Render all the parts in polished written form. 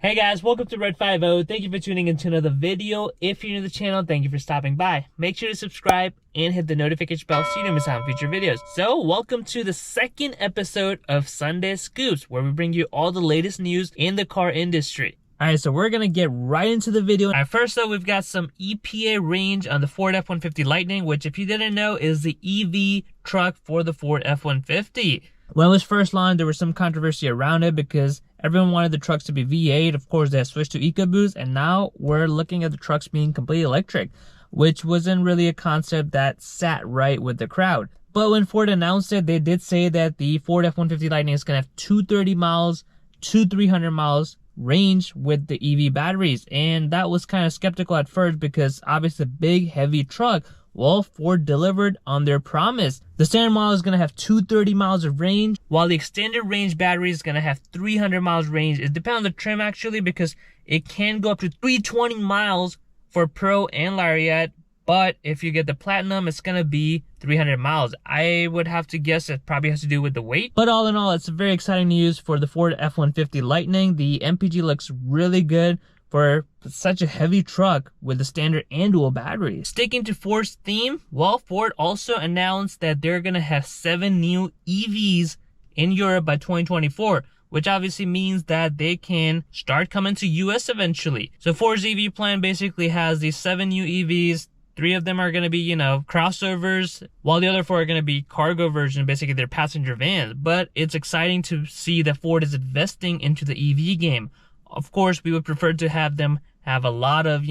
Hey guys, welcome to Red 50. Thank you for tuning into another video. If you're new to the channel, thank you for stopping by. Make sure to subscribe and hit the notification bell so you don't miss out on future videos. So, welcome to the second episode of Sunday Scoops, where we bring you all the latest news in the car industry. Alright, so we're gonna get right into the video. Alright, first though, we've got some EPA range on the Ford F-150 Lightning, which if you didn't know is the EV truck for the Ford F-150. When it was first launched, there was some controversy around it because everyone wanted the trucks to be V8. Of course, they have switched to EcoBoost, and now we're looking at the trucks being completely electric, which wasn't really a concept that sat right with the crowd. But when Ford announced it, they did say that the Ford F-150 Lightning is going to have 230 miles to 300 miles range with the EV batteries, and that was kind of skeptical at first because obviously a big, heavy truck. Well, Ford delivered on their promise. The standard model is going to have 230 miles of range, while the extended range battery is going to have 300 miles range. It depends on the trim actually, because it can go up to 320 miles for Pro and Lariat, but if you get the Platinum, it's going to be 300 miles. I would have to guess it probably has to do with the weight. But all in all, it's very exciting news for the Ford F-150 Lightning. The MPG looks really good for such a heavy truck with the standard and dual batteries. Sticking to Ford's theme, well, Ford also announced that they're gonna have 7 new EVs in Europe by 2024, which obviously means that they can start coming to US eventually. So Ford's EV plan basically has these 7 new EVs. 3 of them are gonna be, crossovers, while the other 4 are gonna be cargo version, basically they're passenger vans. But it's exciting to see that Ford is investing into the EV game. Of course, we would prefer to have them have a lot of,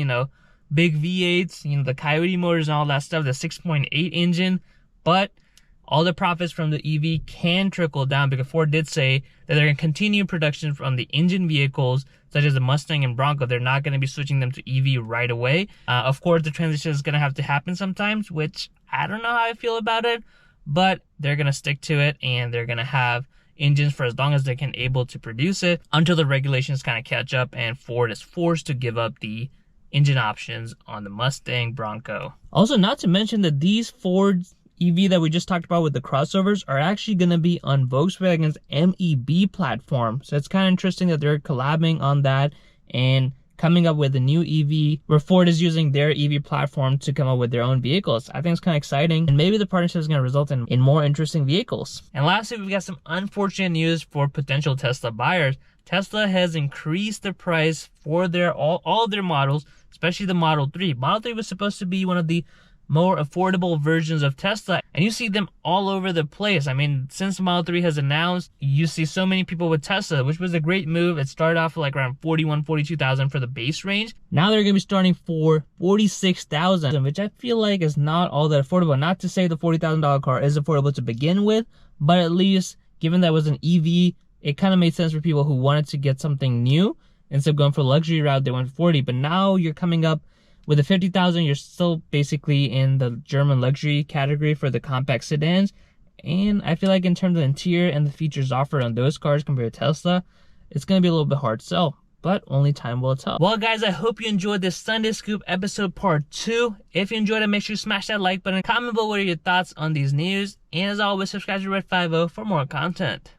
big V8s, the Coyote motors and all that stuff, the 6.8 engine. But all the profits from the EV can trickle down because Ford did say that they're going to continue production from the engine vehicles, such as the Mustang and Bronco. They're not going to be switching them to EV right away. Of course, the transition is going to happen sometimes, which I don't know how I feel about it. But they're going to stick to it, and they're going to have engines for as long as they can able to produce it until the regulations kind of catch up and Ford is forced to give up the engine options on the Mustang, Bronco. Also, not to mention that these Ford EV that we just talked about with the crossovers are actually going to be on Volkswagen's MEB platform. So it's kind of interesting that they're collabing on that and coming up with a new EV where Ford is using their EV platform to come up with their own vehicles. I think it's kind of exciting, and maybe the partnership is going to result in more interesting vehicles. And lastly, we've got some unfortunate news for potential Tesla buyers. Tesla has increased the price for all of their models, especially the Model 3. Model 3 was supposed to be one of the more affordable versions of Tesla, and you see them all over the place. I mean, since Model 3 has announced, you see so many people with Tesla, which was a great move. It started off like around $42,000 for the base range. Now they're going to be starting for $46,000, which I feel like is not all that affordable. Not to say the $40,000 car is affordable to begin with, but at least given that it was an EV, it kind of made sense for people who wanted to get something new. Instead of going for the luxury route, they went for 40. But now you're coming up with the 50,000, you're still basically in the German luxury category for the compact sedans. And I feel like in terms of the interior and the features offered on those cars compared to Tesla, it's going to be a little bit hard to sell, but only time will tell. Well, guys, I hope you enjoyed this Sunday Scoop episode part 2. If you enjoyed it, make sure you smash that like button. Comment below what are your thoughts on these news. And as always, subscribe to Red 50 for more content.